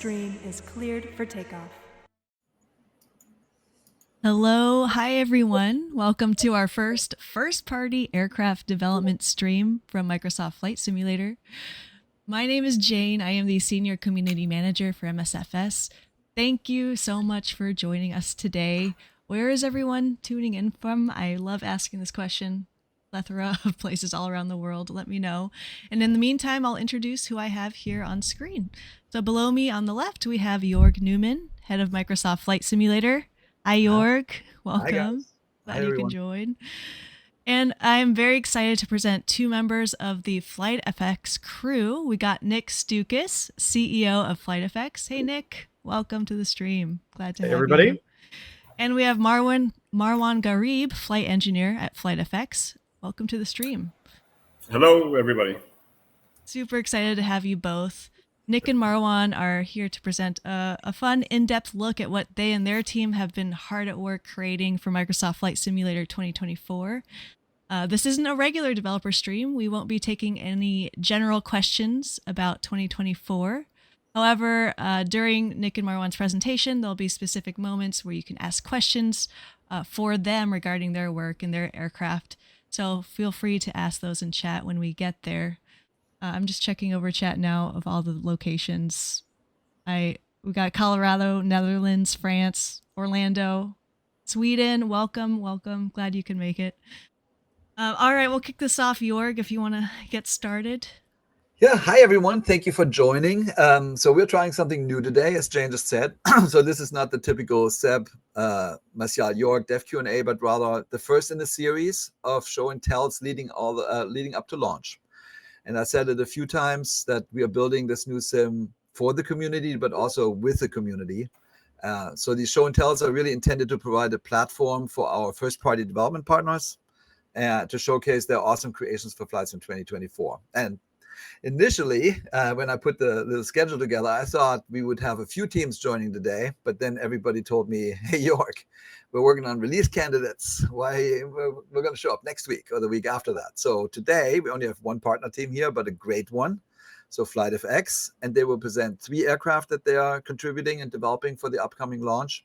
stream is cleared for takeoff. Hello. Hi, everyone. Welcome to our first-party aircraft development stream from Microsoft Flight Simulator. My name is Jayne. I am the Senior Community Manager for MSFS. Thank you so much for joining us today. Where is everyone tuning in from? I love asking this question. Plethora of places all around the world. Let me know. And in the meantime, I'll introduce who I have here on screen. So below me on the left, we have Jorg Neumann, Head of Microsoft Flight Simulator. Hi, Jorg. Welcome. Glad you can join. And I'm very excited to present two members of the FlightFX crew. We got Nick Sdoucos, CEO of FlightFX. Hey, Nick. Welcome to the stream. Glad to have everybody. You. And we have Marwan Gharib, flight engineer at FlightFX. Welcome to the stream. Hello, everybody. Super excited to have you both. Nick and Marwan are here to present a fun, in-depth look at what they and their team have been hard at work creating for Microsoft Flight Simulator 2024. This isn't a regular developer stream. We won't be taking any general questions about 2024. However, during Nick and Marwan's presentation, there'll be specific moments where you can ask questions for them regarding their work and their aircraft. So feel free to ask those in chat when we get there. I'm just checking over chat now of all the locations. We got Colorado, Netherlands, France, Orlando, Sweden. Welcome. Glad you can make it. All right, we'll kick this off. Jorg, if you want to get started. Yeah, hi everyone. Thank you for joining. So we're trying something new today, as Jayne just said. So this is not the typical Seb, Martial, Jorg Dev Q&A, but rather the first in the series of show and tells leading up to launch. And I said it a few times that we are building this new sim for the community, but also with the community. So these show and tells are really intended to provide a platform for our first-party development partners to showcase their awesome creations for flights in 2024. And initially, when I put the little schedule together, I thought we would have a few teams joining today, but then everybody told me, hey, Jorg, we're working on release candidates. Why we're going to show up next week or the week after that. So today we only have one partner team here, but a great one. So FlightFX, and they will present 3 aircraft that they are contributing and developing for the upcoming launch.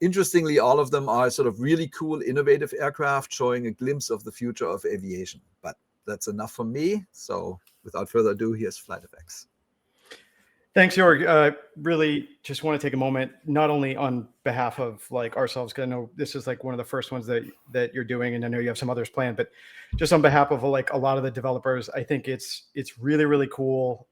Interestingly, all of them are sort of really cool, innovative aircraft showing a glimpse of the future of aviation. But that's enough for me. So without further ado, here's FlightFX. Thanks, Jorg. Really just want to take a moment, not only on behalf of ourselves, because I know this is one of the first ones that you're doing, and I know you have some others planned, but just on behalf of a lot of the developers, I think it's really, really cool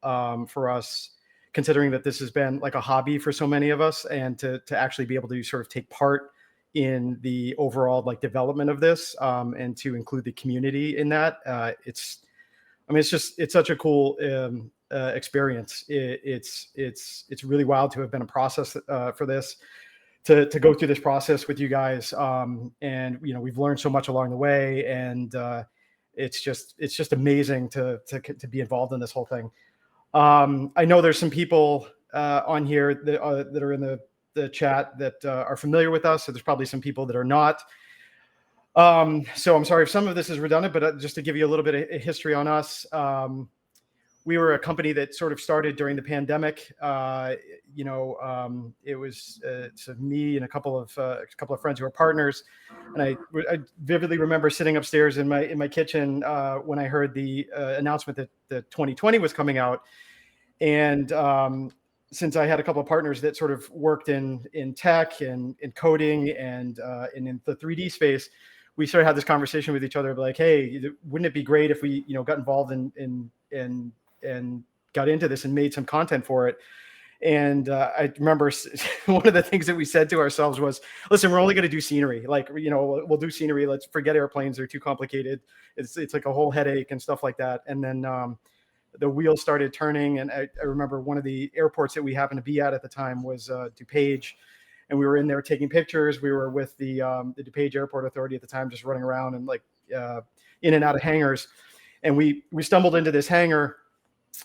for us, considering that this has been a hobby for so many of us, and to actually be able to sort of take part in the overall development of this, and to include the community in that. It's such a cool experience. It's really wild to have been a process for this, to go through this process with you guys. And we've learned so much along the way, and it's just amazing to be involved in this whole thing. I know there's some people on here that are in the chat that are familiar with us. So there's probably some people that are not. So I'm sorry if some of this is redundant, but just to give you a little bit of history on us, we were a company that sort of started during the pandemic. It was me and a couple of friends who are partners, and I vividly remember sitting upstairs in my kitchen when I heard the announcement that 2020 was coming out, and since I had a couple of partners that sort of worked in tech and in coding and in the 3D space, we sort of had this conversation with each other, like, hey, wouldn't it be great if we, got involved and got into this and made some content for it? And I remember one of the things that we said to ourselves was, listen, we're only going to do scenery. We'll do scenery. Let's forget airplanes. They're too complicated. It's like a whole headache and stuff like that. And then the wheels started turning. And I remember one of the airports that we happened to be at the time was DuPage. And we were in there taking pictures. We were with the DuPage Airport Authority at the time, just running around and in and out of hangars. And we stumbled into this hangar,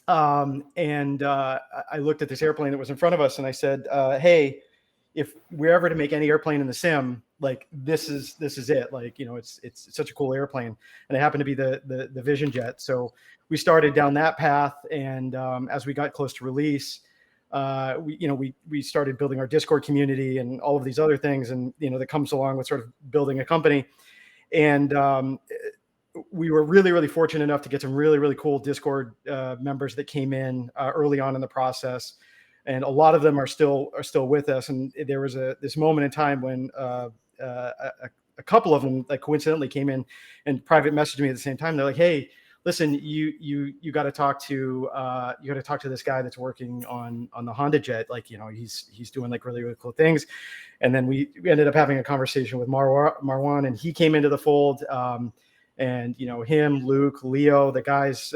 and I looked at this airplane that was in front of us, and I said, "Hey, if we're ever to make any airplane in the sim, this is it. It's such a cool airplane." And it happened to be the Vision Jet. So we started down that path, and as we got close to release, we started building our Discord community and all of these other things, and that comes along with sort of building a company. And we were really, really fortunate enough to get some really, really cool Discord members that came in early on in the process, and a lot of them are still with us. And there was this moment in time when a couple of them, like, coincidentally came in and private messaged me at the same time. They're like, "Hey, listen, you got to talk to this guy that's working on the Honda Jet. Like, he's doing like really, really cool things." And then we ended up having a conversation with Marwan, and he came into the fold. And him, Luke, Leo, the guys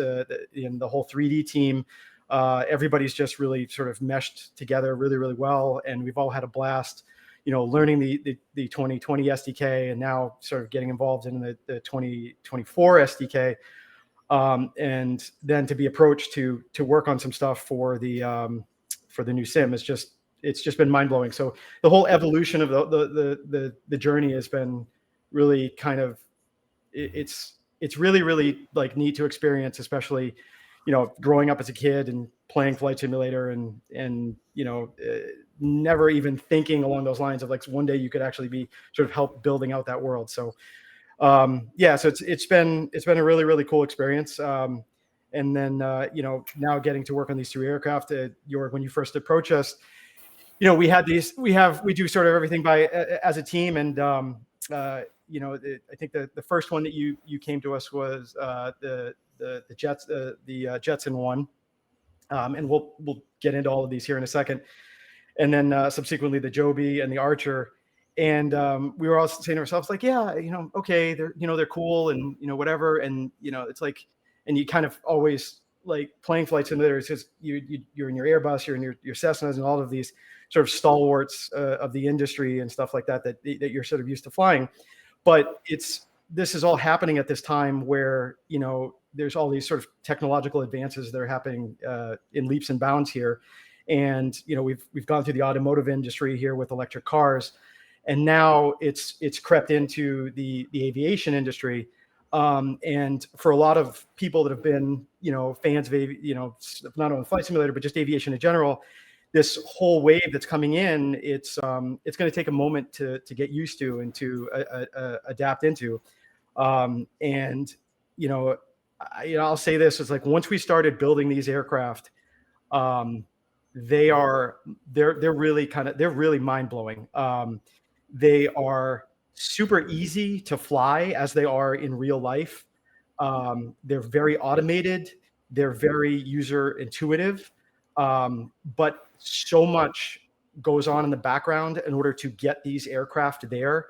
in the whole 3D team, everybody's just really sort of meshed together really, really well. And we've all had a blast, learning the 2020 SDK, and now sort of getting involved in the 2024 SDK. And then to be approached to work on some stuff for the new sim it's just been mind blowing. So the whole evolution of the journey has been really kind of, it's really, really like neat to experience, especially, growing up as a kid and playing Flight Simulator and never even thinking along those lines of like one day you could actually be sort of help building out that world. So so it's been a really, really cool experience. And then now getting to work on these two aircraft, Jorg, when you first approach us, we do sort of everything as a team. And I think the first one that you came to us was the Jetson One, and we'll get into all of these here in a second. And then subsequently the Joby and the Archer. And we were all saying to ourselves, like, yeah, okay, they're cool and whatever. And it's like, and you kind of always like playing Flight Simulator. It's just you're in your Airbus, you're in your Cessnas, and all of these sort of stalwarts of the industry and stuff like that you're sort of used to flying. But this is all happening at this time where there's all these sort of technological advances that are happening in leaps and bounds here. And we've gone through the automotive industry here with electric cars, and now it's crept into the aviation industry. And for a lot of people that have been fans of not only Flight Simulator but just aviation in general, this whole wave that's coming in, it's going to take a moment to get used to and to adapt into. And I'll say this: it's like once we started building these aircraft, they're really mind blowing. They are super easy to fly as they are in real life. They're very automated. They're very user intuitive. But so much goes on in the background in order to get these aircraft there.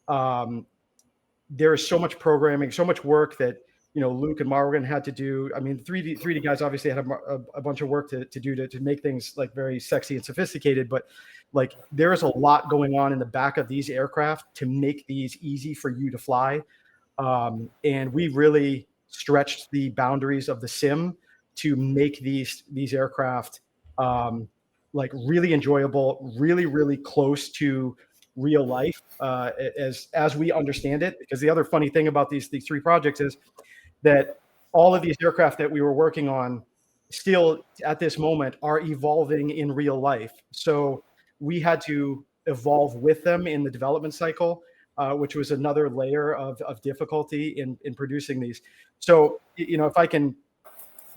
There is so much programming, so much work that Luke and Marwan had to do. I mean, 3D guys obviously had a bunch of work to do to make things like very sexy and sophisticated, but like there is a lot going on in the back of these aircraft to make these easy for you to fly. And we really stretched the boundaries of the sim to make these aircraft like really enjoyable, really, really close to real life as we understand it. Because the other funny thing about these three projects is that all of these aircraft that we were working on still at this moment are evolving in real life. So we had to evolve with them in the development cycle, which was another layer of difficulty in producing these. So, if I can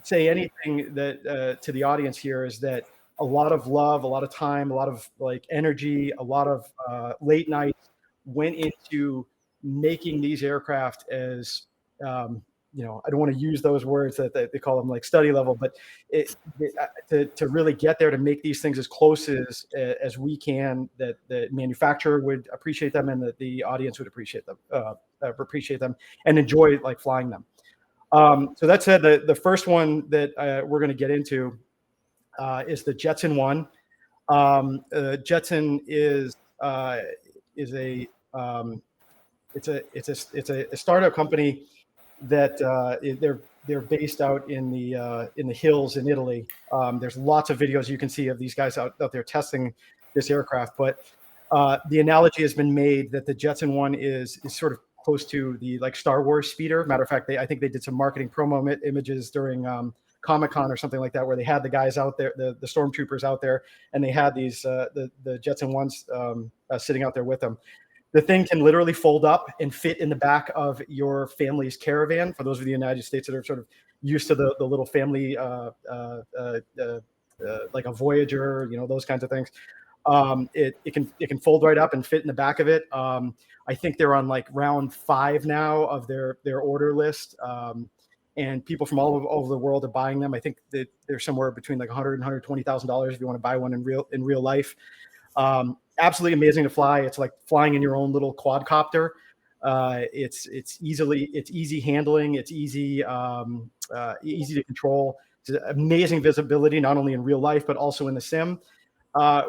say anything that to the audience here is that a lot of love, a lot of time, a lot of like energy, a lot of late nights went into making these aircraft as I don't want to use those words that they call them like study level, but to really get there to make these things as close as we can, that the manufacturer would appreciate them and that the audience would appreciate them and enjoy like flying them. So that said, the first one that we're going to get into is the Jetson One. Jetson is a startup company that they're based out in the hills in Italy. There's lots of videos you can see of these guys out there testing this aircraft. But the analogy has been made that the Jetson One is sort of close to the like Star Wars speeder. Matter of fact, I think they did some marketing promo images during Comic-Con or something like that, where they had the guys out there, the stormtroopers out there, and they had these the Jetson Ones sitting out there with them. The thing can literally fold up and fit in the back of your family's caravan. For those of the United States that are sort of used to the little family, like a Voyager, those kinds of things. It can fold right up and fit in the back of it. I think they're on like round 5 now of their order list. And people from all over the world are buying them. I think that they're somewhere between like $100,000 and $120,000 if you want to buy one in real life. Absolutely amazing to fly. It's like flying in your own little quadcopter. It's easy handling. It's easy to control. It's amazing visibility, not only in real life but also in the sim.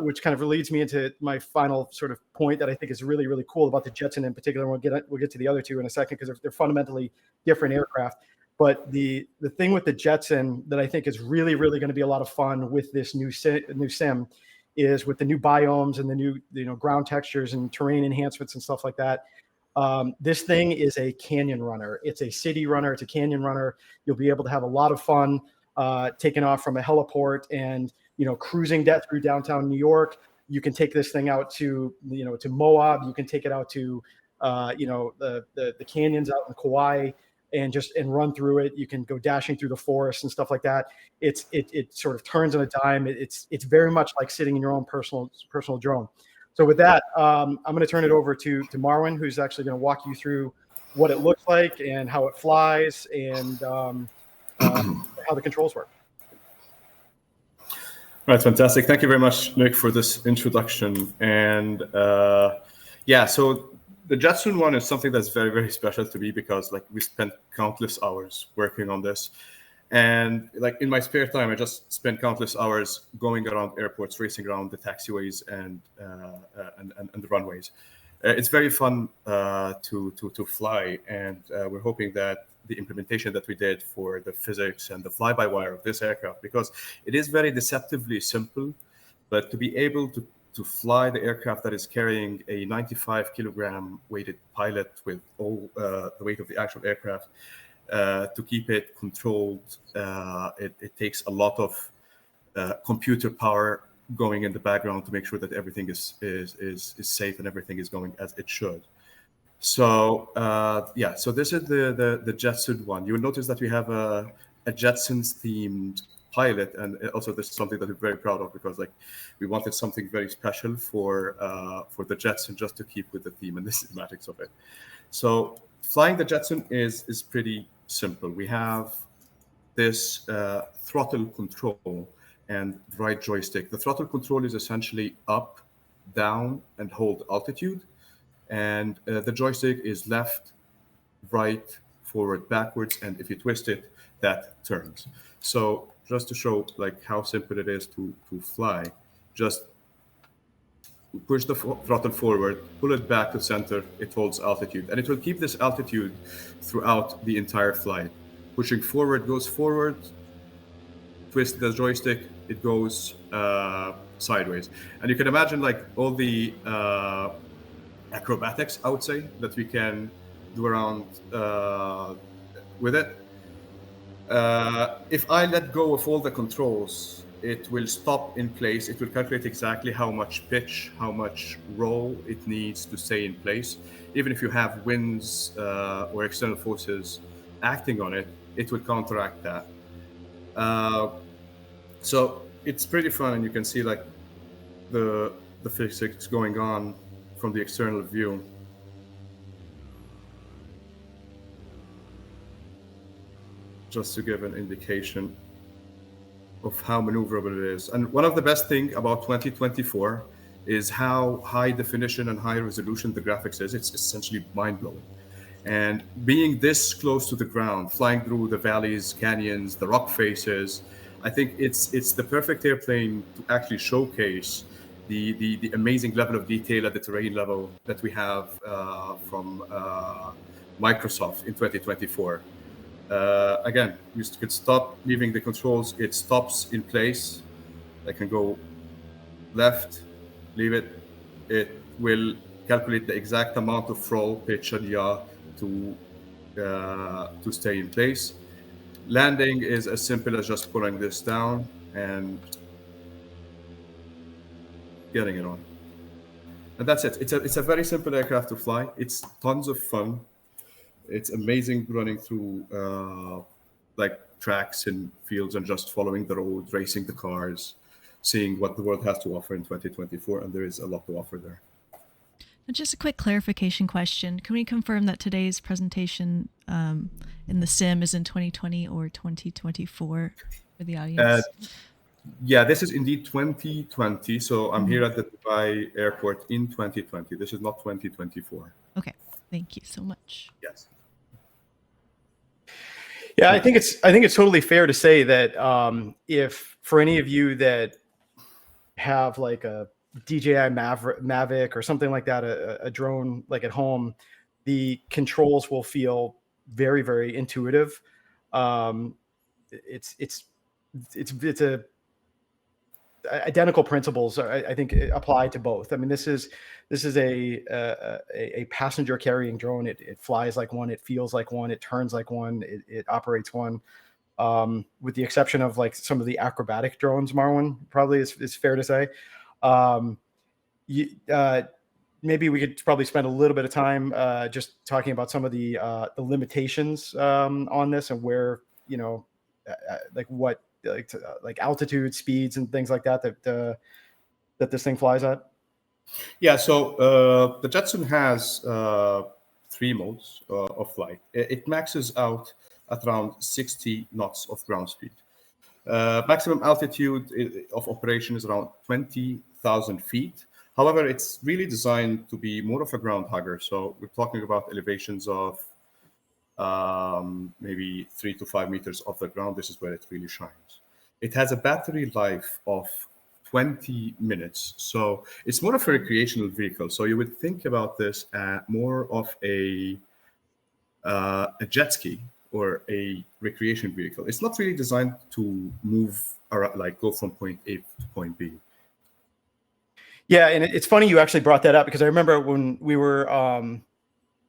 Which kind of leads me into my final sort of point that I think is really, really cool about the Jetson in particular. We'll get to the other two in a second because they're fundamentally different aircraft. But the thing with the Jetson that I think is really, really going to be a lot of fun with this new sim is with the new biomes and the new ground textures and terrain enhancements and stuff like that. This thing is a canyon runner. It's a city runner. It's a canyon runner. You'll be able to have a lot of fun taking off from a heliport and cruising through downtown New York. You can take this thing out to to Moab. You can take it out to the canyons out in Kauai and run through it. You can go dashing through the forest and stuff like that. It sort of turns on a dime. It's very much like sitting in your own personal drone. So with that, I'm going to turn it over to Marwan, who's actually going to walk you through what it looks like and how it flies and how the controls work. Right, fantastic. Thank you very much, Nick, for this introduction. And so the Jetson One is something that's very, very special to me because we spent countless hours working on this. And in my spare time, I just spend countless hours going around airports, racing around the taxiways and the runways. It's very fun to fly, and we're hoping that the implementation that we did for the physics and the fly-by-wire of this aircraft, because it is very deceptively simple, but to be able to fly the aircraft that is carrying a 95 kilogram weighted pilot with all the weight of the actual aircraft, to keep it controlled, it takes a lot of computer power going in the background to make sure that everything is safe and everything is going as it should. So so this is the Jetson One. You will notice that we have a Jetsons themed pilot, and also this is something that we're very proud of because we wanted something very special for the Jetson just to keep with the theme and the cinematics of it. So flying the Jetson is pretty simple. We have this throttle control and right joystick. The throttle control is essentially up, down, and hold altitude. And the joystick is left, right, forward, backwards, and if you twist it, that turns. So just to show how simple it is to fly, just push the throttle forward, pull it back to center, it holds altitude. And it will keep this altitude throughout the entire flight. Pushing forward goes forward, twist the joystick, it goes sideways. And you can imagine all the acrobatics, I would say, that we can do around with it. If I let go of all the controls, it will stop in place. It will calculate exactly how much pitch, how much roll it needs to stay in place. Even if you have winds or external forces acting on it, it will counteract that. So it's pretty fun, and you can see the physics going on from the external view. Just to give an indication of how maneuverable it is. And one of the best things about 2024 is how high definition and high resolution the graphics is. It's essentially mind-blowing. And being this close to the ground, flying through the valleys, canyons, the rock faces, I think it's the perfect airplane to actually showcase the amazing level of detail at the terrain level that we have from Microsoft in 2024. Again, you could stop leaving the controls. It stops in place. I can go left, leave it. It will calculate the exact amount of roll, pitch, and yaw to stay in place. Landing is as simple as just pulling this down and getting it on. And that's it. It's a very simple aircraft to fly. It's tons of fun. It's amazing running through like tracks and fields and just following the road, racing the cars, seeing what the world has to offer in 2024. And there is a lot to offer there. And just a quick clarification question. Can we confirm that today's presentation in the sim is in 2020 or 2024 for the audience? Yeah, this is indeed 2020. So I'm here at the Dubai airport in 2020. This is not 2024. Okay, thank you so much. Yes. Yeah, I think it's totally fair to say that if for any of you that have like a DJI Mavic or something like that, a drone like at home, the controls will feel very, very intuitive. It's a identical principles, I think, apply to both. I mean, this is a passenger carrying drone. It flies like one. It feels like one. It turns like one. It operates one. With the exception of like some of the acrobatic drones, Marwan, probably is fair to say. Maybe we could probably spend a little bit of time just talking about some of the limitations on this and where, like what like altitude, speeds, and things like that that this thing flies at. Yeah, so the Jetson has 3 modes of flight. It maxes out at around 60 knots of ground speed. Maximum altitude of operation is around 20,000 feet. However, it's really designed to be more of a ground hugger. So we're talking about elevations of maybe 3 to 5 meters off the ground. This is where it really shines. It has a battery life of 20 minutes. So it's more of a recreational vehicle. So you would think about this more of a jet ski or a recreation vehicle. It's not really designed to move or like go from point A to point B. Yeah, and it's funny you actually brought that up because I remember when we were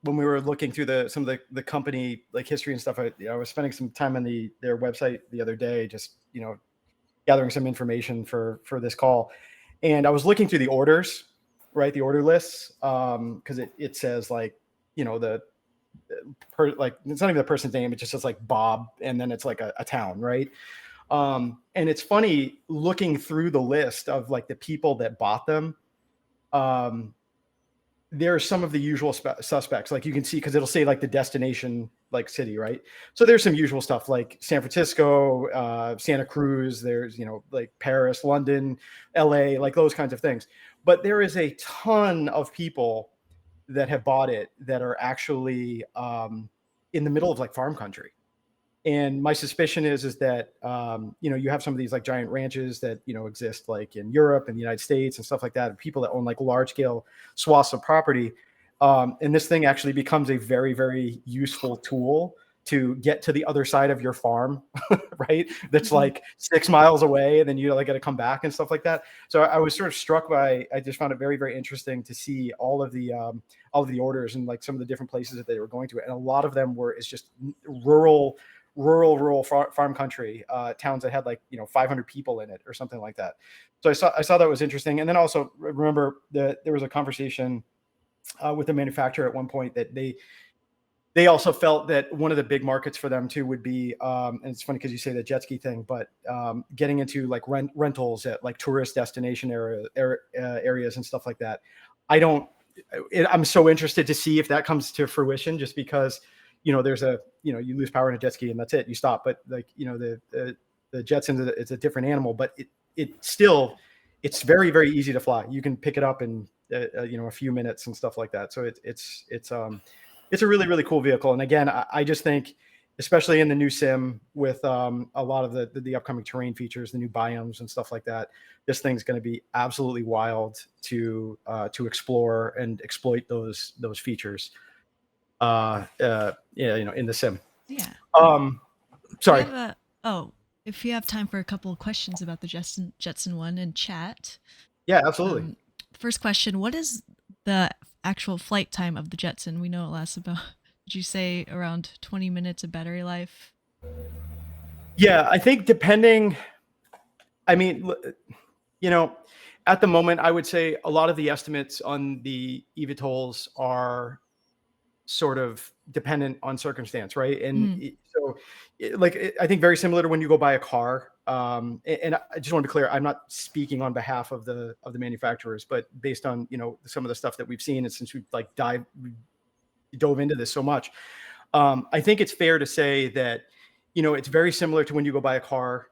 looking through some of the company like history and stuff. I was spending some time on their website the other day, just gathering some information for this call, and I was looking through the orders, right, the order lists, because it says like like it's not even the person's name, it just says like Bob, and then it's like a town, right? And it's funny looking through the list of like the people that bought them. There's some of the usual suspects, like you can see, because it'll say like the destination, like city, right? So there's some usual stuff like San Francisco, Santa Cruz, there's, like Paris, London, LA, like those kinds of things. But there is a ton of people that have bought it that are actually in the middle of like farm country. And my suspicion is that, you have some of these like giant ranches that, exist like in Europe and the United States and stuff like that, and people that own like large scale swaths of property. And this thing actually becomes a very, very useful tool to get to the other side of your farm, right? That's like 6 miles away, and then you got to come back and stuff like that. So I was sort of struck by, I just found it very, very interesting to see all of the orders and like some of the different places that they were going to. And a lot of them it's just rural farm country, towns that had like 500 people in it or something like that. So I saw that was interesting. And then also remember that there was a conversation with the manufacturer at one point that they also felt that one of the big markets for them too would be, and it's funny because you say the jet ski thing, but getting into like rentals at like tourist destination areas and stuff like that. I'm so interested to see if that comes to fruition, just because there's you lose power in a jet ski and that's it, you stop. But like, the Jetson, it's a different animal, but it's very, very easy to fly. You can pick it up in, a few minutes and stuff like that. So it's a really, really cool vehicle. And again, I just think, especially in the new sim with a lot of the upcoming terrain features, the new biomes and stuff like that, this thing's going to be absolutely wild to explore and exploit those features. In the sim. Yeah. Sorry. If you have time for a couple of questions about the Jetson One in chat. Yeah, absolutely. First question: what is the actual flight time of the Jetson? We know it lasts about, did you say around 20 minutes of battery life? Yeah, I think depending, I mean, you know, at the moment, I would say a lot of the estimates on the eVTOLs are sort of dependent on circumstance, right? And I think very similar to when you go buy a car. And I just want to be clear, I'm not speaking on behalf of the manufacturers, but based on some of the stuff that we've seen, and since we've dove into this so much, I think it's fair to say that it's very similar to when you go buy a car.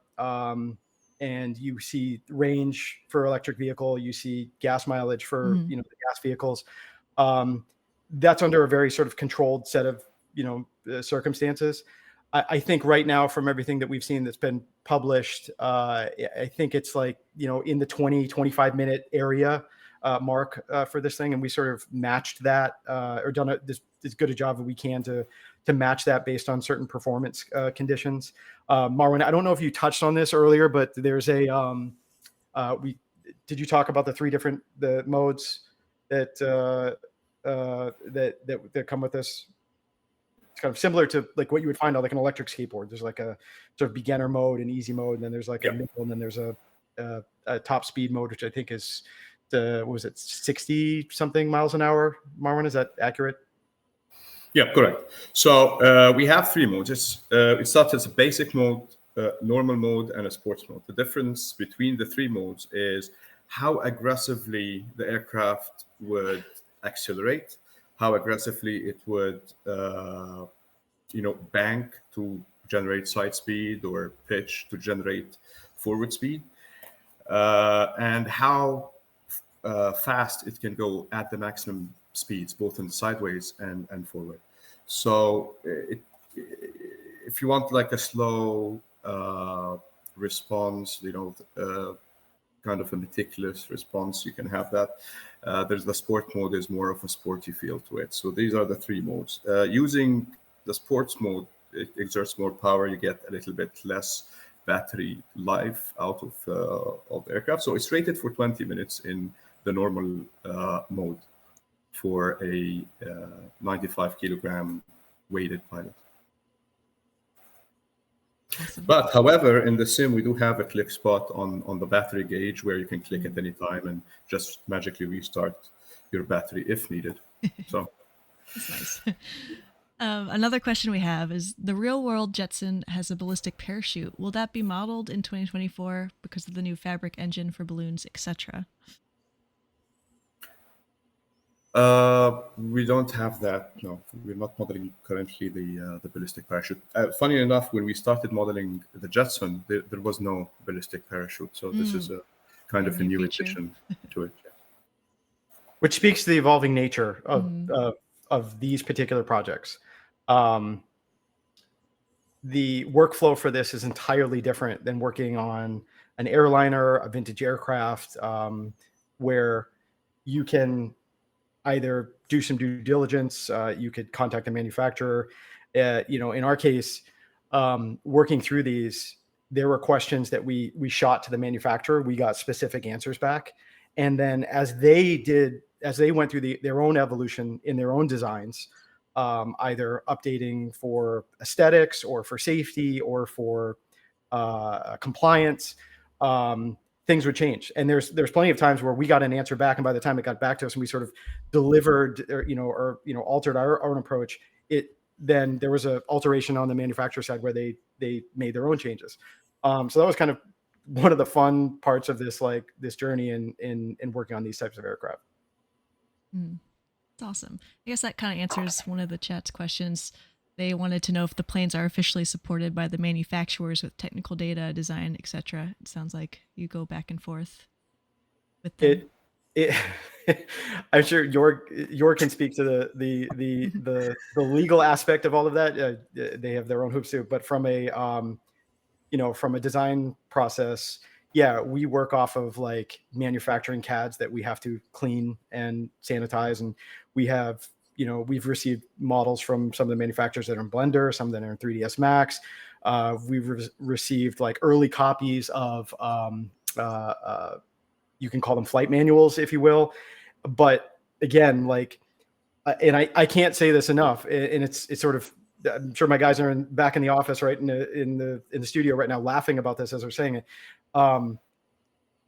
And you see range for electric vehicle, you see gas mileage for the gas vehicles. That's under a very sort of controlled set of circumstances. I think right now, from everything that we've seen that's been published, I think it's like in the 20-25 minute area mark for this thing, and we sort of matched that or done as good a job as we can to match that based on certain performance conditions. Marwan, I don't know if you touched on this earlier, but there's did you talk about the three different modes that come with this? It's kind of similar to like what you would find on like an electric skateboard. There's like a sort of beginner mode and easy mode, and then there's like a middle, and then there's a top speed mode, which I think is 60 something miles an hour. Marwan, is that accurate? Yeah, correct. So we have three modes. It starts as a basic mode, normal mode, and a sports mode. The difference between the three modes is how aggressively the aircraft would accelerate, how aggressively it would, bank to generate side speed, or pitch to generate forward speed, and how fast it can go at the maximum speeds, both in sideways and forward. So if you want like a slow response, kind of a meticulous response, you can have that. There's the sport mode, is more of a sporty feel to it. So these are the three modes. Using the sports mode, it exerts more power. You get a little bit less battery life out of the aircraft. So it's rated for 20 minutes in the normal mode for a 95 kilogram weighted pilot. Awesome. But however, in the sim, we do have a click spot on the battery gauge where you can click at any time and just magically restart your battery if needed. So that's nice. Another question we have is, the real world Jetson has a ballistic parachute. Will that be modeled in 2024 because of the new fabric engine for balloons, etc.? We don't have that. No, we're not modeling currently the ballistic parachute. Funny enough, when we started modeling the Jetson, there was no ballistic parachute. So this is a kind of a new addition to it. Yeah. Which speaks to the evolving nature of these particular projects. The workflow for this is entirely different than working on an airliner, a vintage aircraft, where you can either do some due diligence, you could contact the manufacturer. In our case, working through these, there were questions that we shot to the manufacturer. We got specific answers back. And then as they went through their own evolution in their own designs, either updating for aesthetics or for safety or for compliance, things would change. And there's plenty of times where we got an answer back, and by the time it got back to us and we sort of delivered or altered our own approach, then there was a alteration on the manufacturer side where they made their own changes. So that was kind of one of the fun parts of this journey in working on these types of aircraft. That's awesome. I guess that kind of answers one of the chat's questions. They wanted to know if the planes are officially supported by the manufacturers with technical data, design, etc. It sounds like you go back and forth with them. I'm sure Jorg can speak to the legal aspect of all of that. They have their own hoops too, but from a design process, we work off of like manufacturing CADs that we have to clean and sanitize, and we have. We've received models from some of the manufacturers that are in Blender, some that are in 3ds Max. We've received like early copies of, you can call them flight manuals, if you will. But again, and I can't say this enough, and it's sort of I'm sure my guys are back in the office, right in the studio right now, laughing about this as they're saying it.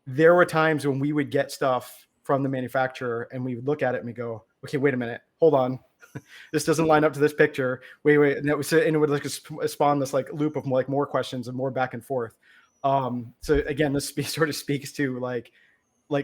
There were times when we would get stuff from the manufacturer and we would look at it and we go, okay, wait a minute, hold on. This doesn't line up to this picture. Wait. And it would like spawn this like loop of like more questions and more back and forth. So again, this sort of speaks to like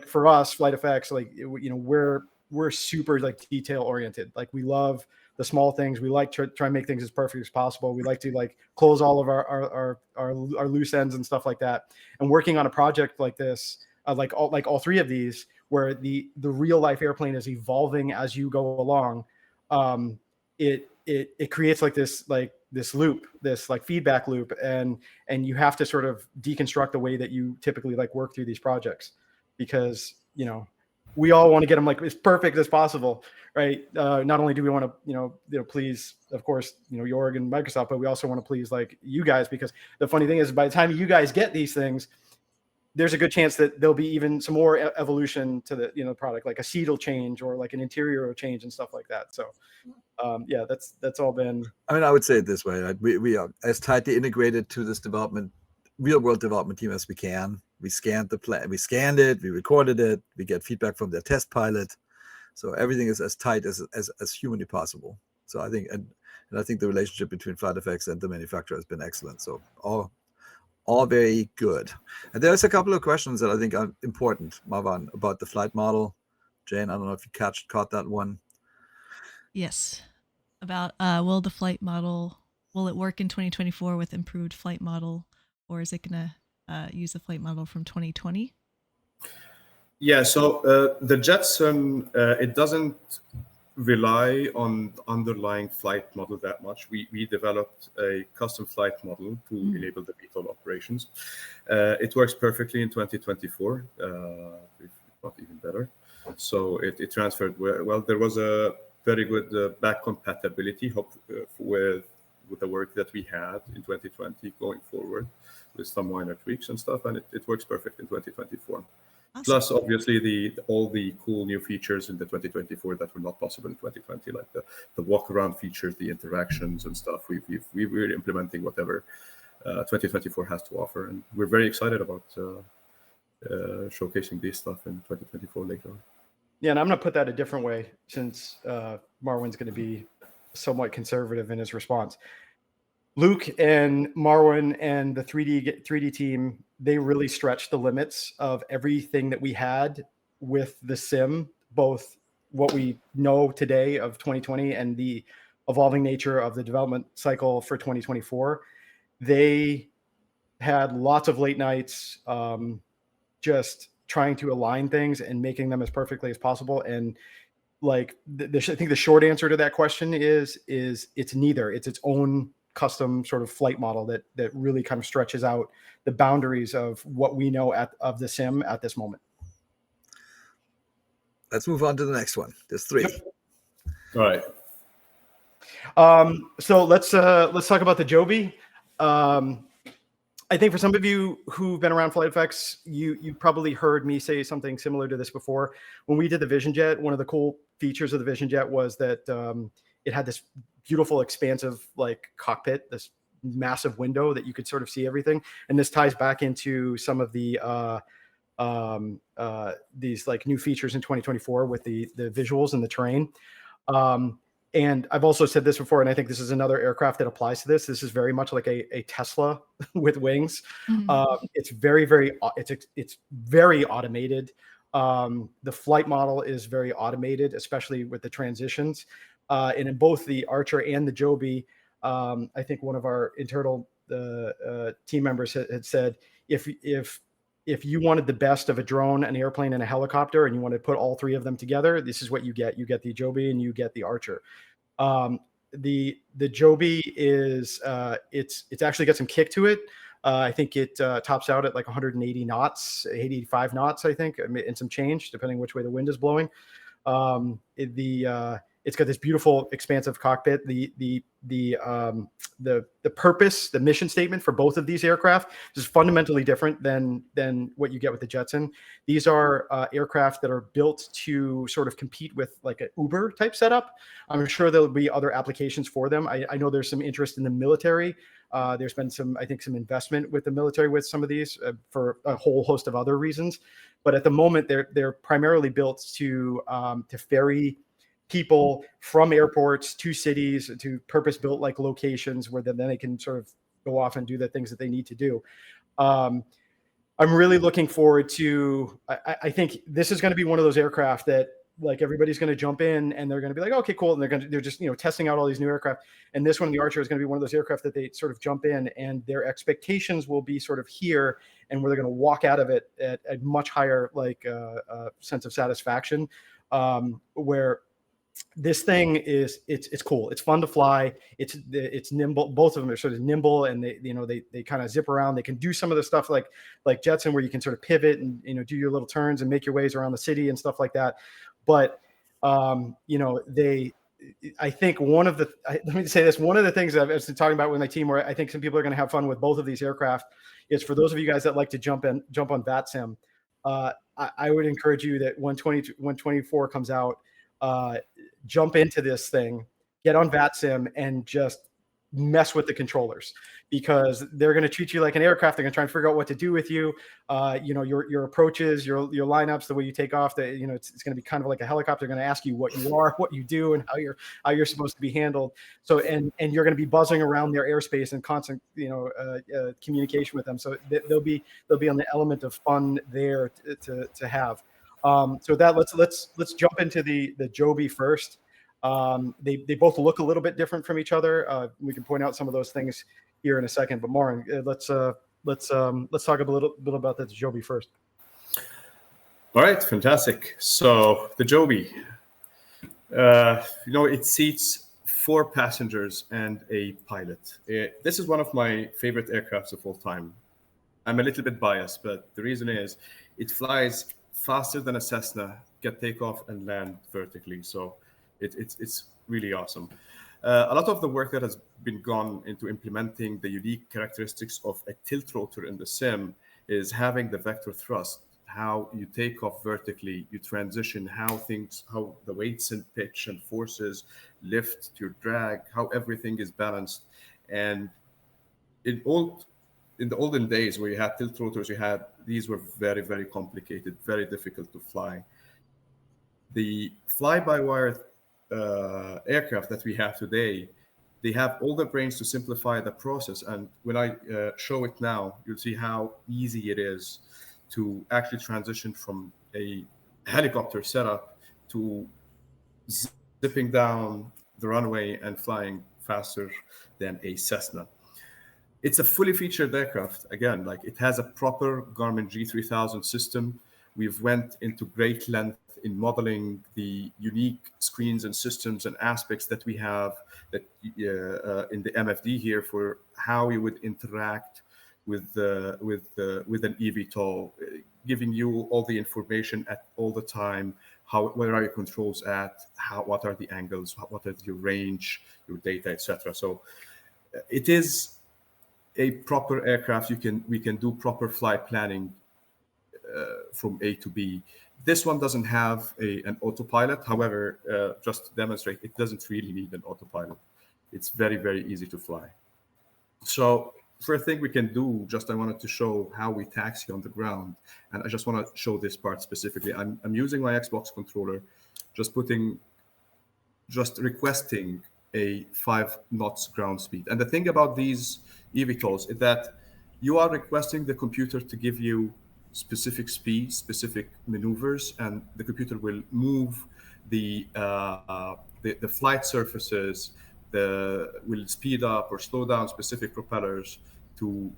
for us, FlightFX, like, you know, we're super like detail oriented. Like we love the small things. We like to try and make things as perfect as possible. We like to like close all of our loose ends and stuff like that. And working on a project like this, like all three of these, where the real life airplane is evolving as you go along, it creates like this loop, this like feedback loop, and you have to sort of deconstruct the way that you typically like work through these projects, because, you know, we all want to get them like as perfect as possible, right? Not only do we want to, you know, please, of course, you know, Jorg and Microsoft, but we also want to please like you guys, because the funny thing is, by the time you guys get these things, there's a good chance that there'll be even some more evolution to the, you know, product, like a seat will change or like an interior will change and stuff like that. So yeah, that's all been. I mean, I would say it this way: right? We are as tightly integrated to this real world development team as we can. We scanned the plan, we scanned it, we recorded it, we get feedback from their test pilot, so everything is as tight as humanly possible. So I think, and I think the relationship between FlightFX and the manufacturer has been excellent. So all very good. And there's a couple of questions that I think are important, Marwan, about the flight model. Jayne, I don't know if you caught that one. Yes. About will the flight model, will it work in 2024 with improved flight model, or is it going to use the flight model from 2020? Yeah, so the Jetson, it doesn't rely on the underlying flight model that much. We developed a custom flight model to enable the VTOL operations. It works perfectly in 2024, if not even better. So it transferred well. There was a very good back compatibility with the work that we had in 2020 going forward, with some minor tweaks and stuff, and it works perfect in 2024. Awesome. Plus, obviously, all the cool new features in the 2024 that were not possible in 2020, like the walk-around features, the interactions and stuff. We're implementing whatever 2024 has to offer, and we're very excited about showcasing this stuff in 2024 later on. Yeah, and I'm going to put that a different way, since Marwan's going to be somewhat conservative in his response. Luke and Marwan and the 3D team, they really stretched the limits of everything that we had with the sim, both what we know today of 2020 and the evolving nature of the development cycle for 2024. They had lots of late nights, just trying to align things and making them as perfectly as possible. And like, I think the short answer to that question is it's neither. It's its own custom sort of flight model that really kind of stretches out the boundaries of what we know of the sim at this moment. Let's move on to the next one. There's 3. Yep. All right. So let's talk about the Joby. I think for some of you who've been around FlightFX, you probably heard me say something similar to this before. When we did the Vision Jet, one of the cool features of the Vision Jet was that it had this beautiful, expansive like cockpit, this massive window that you could sort of see everything. And this ties back into some of the these like new features in 2024 with the visuals and the terrain. And I've also said this before, and I think this is another aircraft that applies to this. This is very much like a Tesla with wings. Mm-hmm. It's very automated. The flight model is very automated, especially with the transitions. And in both the Archer and the Joby, I think one of our internal team members had said, if you wanted the best of a drone, an airplane, and a helicopter, and you want to put all 3 of them together, this is what you get. You get the Joby and you get the Archer. The Joby is it's actually got some kick to it. I think it tops out at like 180 knots, 85 knots, I think, and some change depending which way the wind is blowing. It's got this beautiful, expansive cockpit. The purpose, the mission statement for both of these aircraft is fundamentally different than what you get with the Jetson. These are aircraft that are built to sort of compete with like an Uber type setup. I'm sure there'll be other applications for them. I know there's some interest in the military. There's been some investment with the military with some of these for a whole host of other reasons. But at the moment, they're primarily built to ferry people from airports to cities, to purpose-built like locations where then they can sort of go off and do the things that they need to do. I'm really looking forward to. I think this is going to be one of those aircraft that like everybody's going to jump in and they're going to be like, okay, cool, and they're just testing out all these new aircraft. And this one, the Archer, is going to be one of those aircraft that they sort of jump in and their expectations will be sort of here, and where they're going to walk out of it at a much higher like sense of satisfaction. Where this thing is, it's cool. It's fun to fly. It's nimble. Both of them are sort of nimble, and they kind of zip around. They can do some of the stuff like Jetson, where you can sort of pivot and do your little turns and make your ways around the city and stuff like that. But I think let me say this, one of the things I've been talking about with my team, where I think some people are going to have fun with both of these aircraft, is for those of you guys that like to jump on VATSIM. I would encourage you that when 2024 comes out, jump into this thing, get on VATSIM, and just mess with the controllers, because they're going to treat you like an aircraft. They're going to try and figure out what to do with you. Your approaches, your lineups, the way you take off. It's going to be kind of like a helicopter. They're going to ask you what you are, what you do, and how you're supposed to be handled. So and you're going to be buzzing around their airspace and constant communication with them. So there'll be an element of fun there to have. So that let's jump into the Joby first. They both look a little bit different from each other. We can point out some of those things here in a second. But Marwan, let's talk a little bit about the Joby first. All right, fantastic. So the Joby, it seats 4 passengers and a pilot. This is one of my favorite aircrafts of all time. I'm a little bit biased, but the reason is it flies faster than a Cessna, can take off and land vertically. So it's really awesome. A lot of the work that has been gone into implementing the unique characteristics of a tilt rotor in the sim is having the vector thrust, how you take off vertically, you transition, how the weights and pitch and forces lift your drag, how everything is balanced. And in the olden days where you had tilt rotors, these were very, very complicated, very difficult to fly. The fly-by-wire aircraft that we have today, they have all the brains to simplify the process. And when I show it now, you'll see how easy it is to actually transition from a helicopter setup to zipping down the runway and flying faster than a Cessna. It's a fully featured aircraft. Again, like it has a proper Garmin G3000 system. We've went into great length in modeling the unique screens and systems and aspects that we have that in the MFD here for how we would interact with an eVTOL, giving you all the information at all the time. Where are your controls at? What are the angles? What is your range, your data, etc. So it is a proper aircraft. We can do proper flight planning from A to B. This one doesn't have an autopilot. However, just to demonstrate, it doesn't really need an autopilot. It's very, very easy to fly. So first thing we can do, I wanted to show how we taxi on the ground. And I just want to show this part specifically. I'm using my Xbox controller, just requesting a 5 knots ground speed. And the thing about these eVTOLs is that you are requesting the computer to give you specific speed, specific maneuvers, and the computer will move the flight surfaces, will speed up or slow down specific propellers to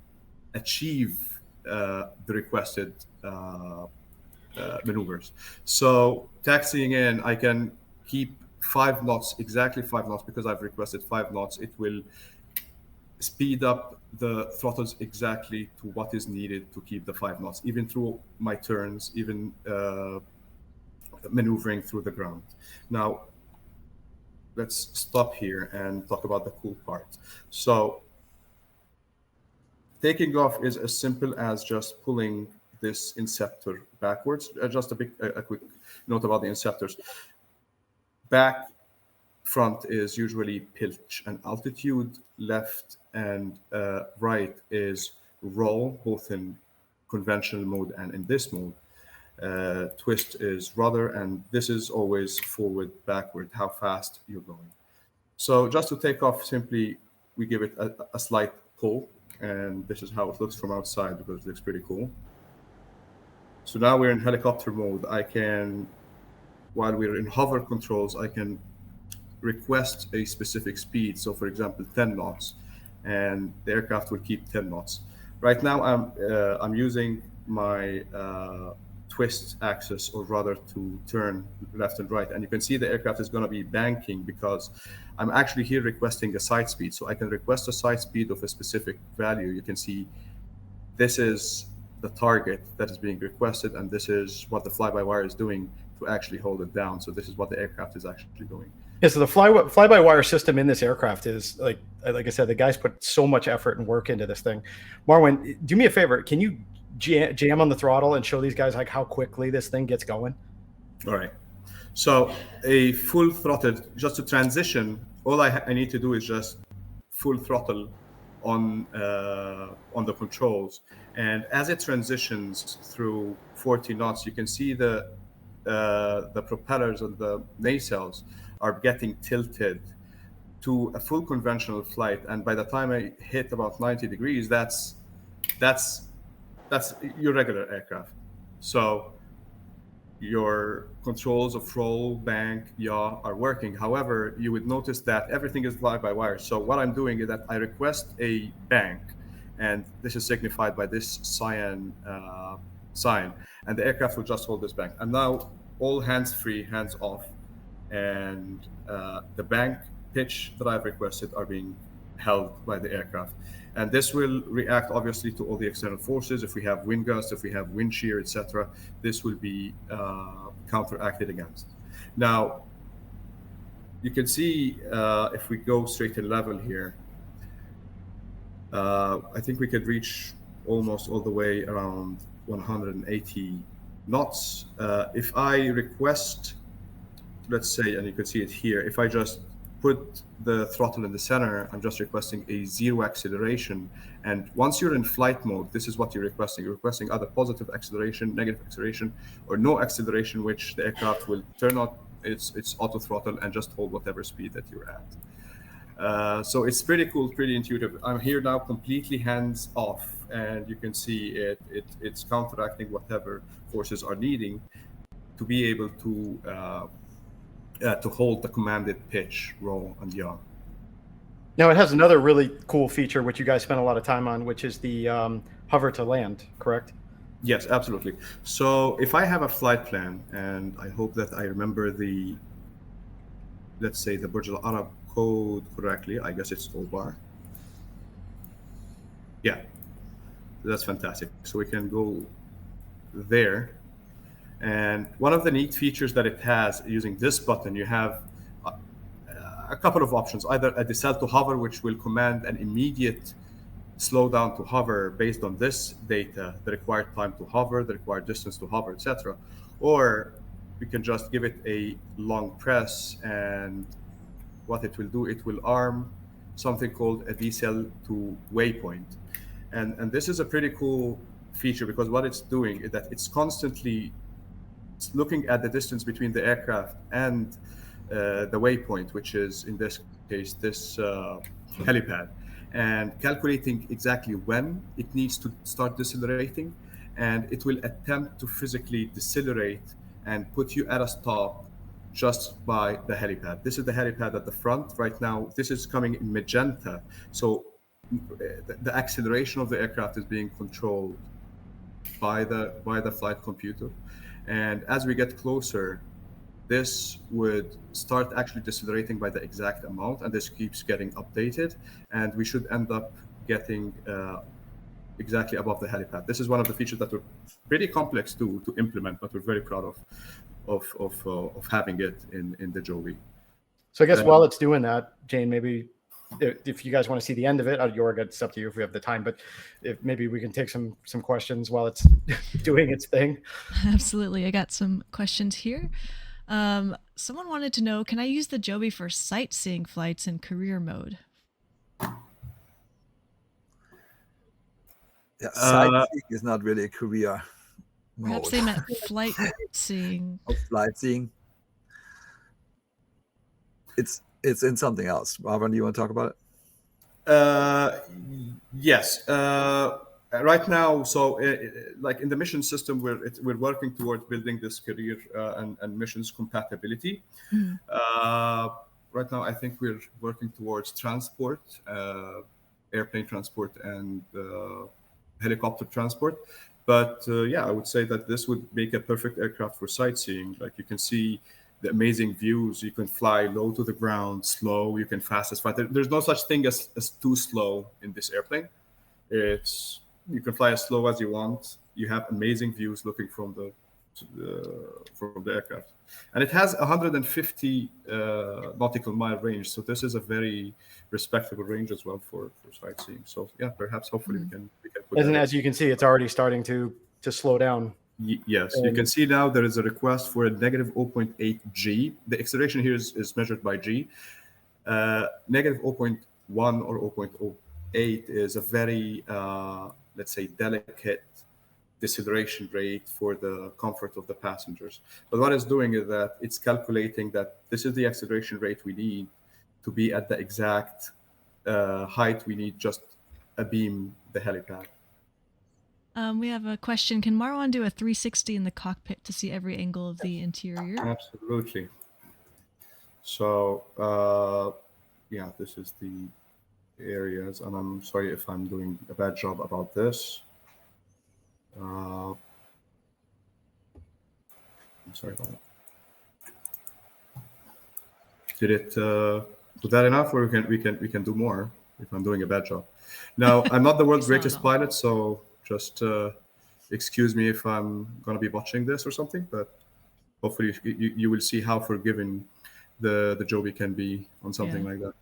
achieve the requested maneuvers. So taxiing in, I can keep 5 knots, exactly 5 knots, because I've requested 5 knots. It will speed up the throttles exactly to what is needed to keep the 5 knots, even through my turns, even maneuvering through the ground. Now, let's stop here and talk about the cool part. So taking off is as simple as just pulling this inceptor backwards. Just a quick note about the inceptors. Back front is usually pitch and altitude. Left and right is roll, both in conventional mode and in this mode. Twist is rudder, and this is always forward, backward, how fast you're going. So just to take off, simply we give it a slight pull, and this is how it looks from outside because it looks pretty cool. So now we're in helicopter mode. I can, while we're in hover controls, I can request a specific speed. So for example, 10 knots, and the aircraft will keep 10 knots. Right now I'm using my twist axis or rudder to turn left and right. And you can see the aircraft is going to be banking because I'm actually here requesting a side speed. So I can request a side speed of a specific value. You can see this is the target that is being requested, and this is what the fly-by-wire is doing to actually hold it down. So this is what the aircraft is actually doing. Yeah, so the fly-by-wire system in this aircraft is like I said, the guys put so much effort and work into this thing. Marwan, do me a favor. Can you jam on the throttle and show these guys like how quickly this thing gets going? All right. So a full throttle, just to transition, all I need to do is just full throttle on the controls. And as it transitions through 40 knots, you can see the propellers of the nacelles are getting tilted to a full conventional flight. And by the time I hit about 90 degrees, that's your regular aircraft. So your controls of roll, bank, yaw are working. However, you would notice that everything is fly-by-wire. So what I'm doing is that I request a bank, and this is signified by this cyan sign, and the aircraft will just hold this bank. And now all hands-free, hands-off, and the bank pitch that I've requested are being held by the aircraft. And this will react obviously to all the external forces. If we have wind gusts, if we have wind shear, etc., this will be counteracted against. Now, you can see if we go straight and level here, I think we could reach almost all the way around 180 knots. If I request, let's say, and you can see it here, if I just put the throttle in the center, I'm just requesting a 0 acceleration. And once you're in flight mode, this is what you're requesting. You're requesting either positive acceleration, negative acceleration, or no acceleration, which the aircraft will turn on its auto throttle and just hold whatever speed that you're at. So it's pretty cool, pretty intuitive. I'm here now completely hands off, and you can see it's counteracting whatever forces are needing to be able to hold the commanded pitch, roll, and yaw. Now it has another really cool feature, which you guys spent a lot of time on, which is the hover to land, correct? Yes, absolutely. So if I have a flight plan, and I hope that I remember the, let's say, the Burj Al Arab code correctly, I guess it's OBAR. Yeah, that's fantastic. So we can go there. And one of the neat features that it has, using this button, you have a couple of options, either a decel to hover, which will command an immediate slow down to hover based on this data, the required time to hover, the required distance to hover, etc. Or we can just give it a long press, and what it will do, it will arm something called a decel to waypoint. And this is a pretty cool feature, because what it's doing is that it's constantly looking at the distance between the aircraft and the waypoint, which is in this case this helipad, and calculating exactly when it needs to start decelerating, and it will attempt to physically decelerate and put you at a stop just by the helipad. This is the helipad at the front right now. This is coming in magenta, so the acceleration of the aircraft is being controlled by the flight computer. And as we get closer, this would start actually decelerating by the exact amount, and this keeps getting updated, and we should end up getting exactly above the helipad. This is one of the features that were pretty complex to implement, but we're very proud of having it in the Joby. So I guess while it's doing that, Jayne, maybe if you guys want to see the end of it, Jorg, it's up to you if we have the time, but if maybe we can take some questions while it's doing its thing. Absolutely. I got some questions here. Someone wanted to know, can I use the Joby for sightseeing flights in career mode? Yeah, sightseeing is not really a career Perhaps mode. they meant flight seeing. Oh, flight seeing. It's in something else. Marwan, do you want to talk about it? Yes. Right now, so like in the mission system, we're working towards building this career and missions compatibility. Right now, I think we're working towards transport, airplane transport, and helicopter transport. But yeah, I would say that this would make a perfect aircraft for sightseeing. Like you can see the amazing views. You can fly low to the ground, slow. You can fastest fly. There's no such thing as too slow in this airplane. You can fly as slow as you want. You have amazing views looking from the aircraft, and it has 150 nautical mile range. So this is a very respectable range as well for sightseeing. So yeah, perhaps hopefully we can put And as you can see, it's already starting to slow down. Yes, you can see now there is a request for a negative 0.8 G. The acceleration here is measured by G. Negative 0.1 or 0.08 is a very, let's say, delicate deceleration rate for the comfort of the passengers. But what it's doing is that it's calculating that this is the acceleration rate we need to be at the exact height we need just abeam the helipad. We have a question. Can Marwan do a 360 in the cockpit to see every angle of the interior? Absolutely. So, yeah, this is the areas, and I'm sorry if I'm doing a bad job about this. I'm sorry about that. Did it? Was that enough, or we can do more if I'm doing a bad job? Now, I'm not the world's greatest pilot, so just excuse me if I'm going to be watching this or something, but hopefully you will see how forgiving the Joby can be on something like that.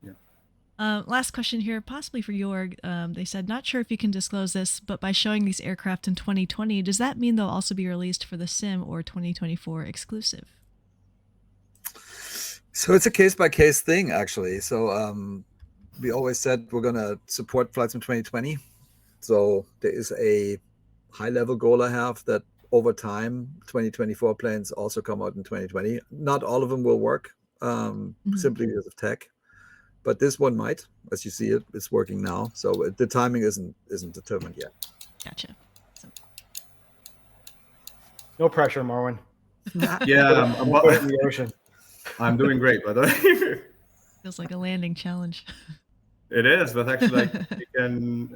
Yeah. Last question here, possibly for Jorg. They said, not sure if you can disclose this, but by showing these aircraft in 2020, does that mean they'll also be released for the sim or 2024 exclusive? So it's a case-by-case thing, actually. So we always said we're going to support flights in 2020. So there is a high-level goal I have that over time, 2024 planes also come out in 2020. Not all of them will work simply because of tech, but this one might. As you see, it's working now. So the timing isn't determined yet. Gotcha. No pressure, Marwan. Yeah, I'm in the ocean. I'm doing great, by the way. Feels like a landing challenge. It is, but actually, like, we can,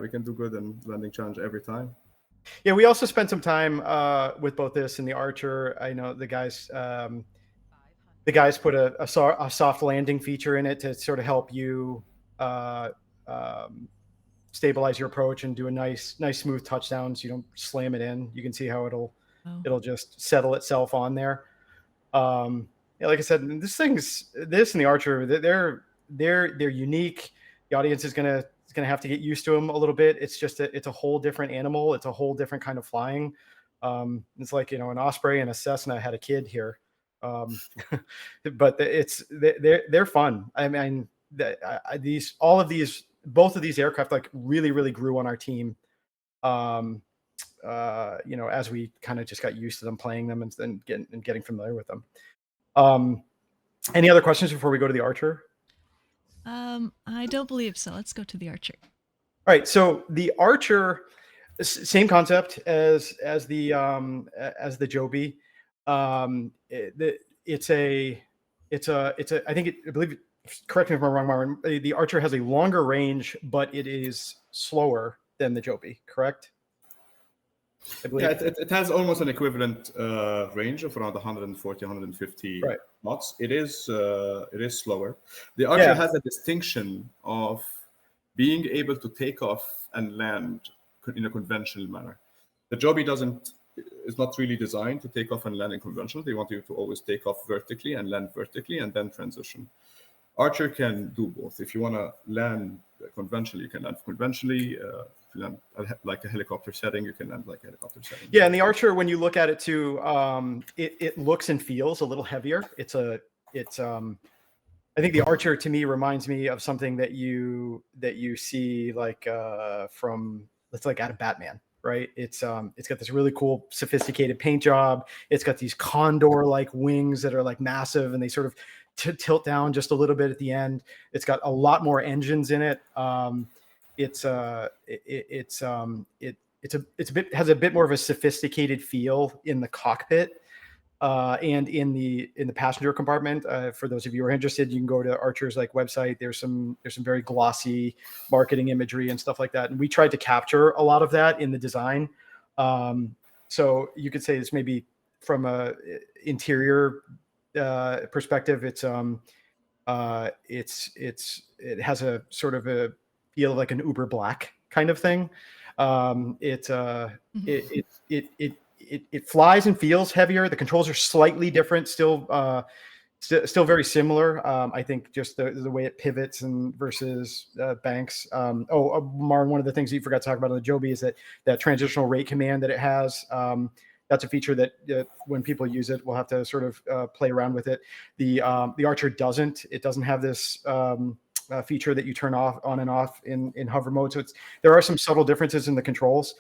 we can do good in landing challenge every time. Yeah, we also spent some time with both this and the Archer. I know the guys put a soft landing feature in it to sort of help you stabilize your approach and do a nice smooth touchdown, so you don't slam it in. You can see how it'll just settle itself on there. Yeah, like I said, this and the Archer, they're unique. The audience is gonna have to get used to them a little bit. It's just it's a whole different animal. It's a whole different kind of flying. It's like, an Osprey and a Cessna had a kid here. But they're fun. I mean, both of these aircraft like really grew on our team. As we kind of just got used to them, playing them and getting familiar with them. Any other questions before we go to the Archer? I don't believe so. Let's go to the Archer. All right. So the Archer, same concept as the Joby. I believe, correct me if I'm wrong, Marwan, the Archer has a longer range, but it is slower than the Joby, correct? Yeah, it has almost an equivalent range of around 140, 150 knots. It is slower. The Archer has a distinction of being able to take off and land in a conventional manner. The Joby doesn't is not really designed to take off and land in conventional. They want you to always take off vertically and land vertically and then transition. Archer can do both. If you want to land conventionally, you can land conventionally. If you land like a helicopter setting, you can land like a helicopter setting. Yeah, and the Archer, when you look at it too, it looks and feels a little heavier. I think the Archer to me reminds me of something that you see like from, it's like out of Batman, right? It's got this really cool sophisticated paint job. It's got these condor-like wings that are like massive, and they sort of tilt down just a little bit at the end. It's got a lot more engines in it. It's a bit, has a bit more of a sophisticated feel in the cockpit. And in the passenger compartment. For those of you who are interested, you can go to Archer's like website. There's some very glossy marketing imagery and stuff like that. And we tried to capture a lot of that in the design. So you could say it's maybe from a interior perspective, it has a sort of a feel like an Uber Black kind of thing. It flies and feels heavier. The controls are slightly different, still very similar. I think just the way it pivots and versus Banks. Marwan, one of the things you forgot to talk about on the Joby is that transitional rate command that it has. That's a feature that when people use it, we'll have to sort of play around with it. The Archer doesn't. It doesn't have this feature that you turn on and off in hover mode. So there are some subtle differences in the controls.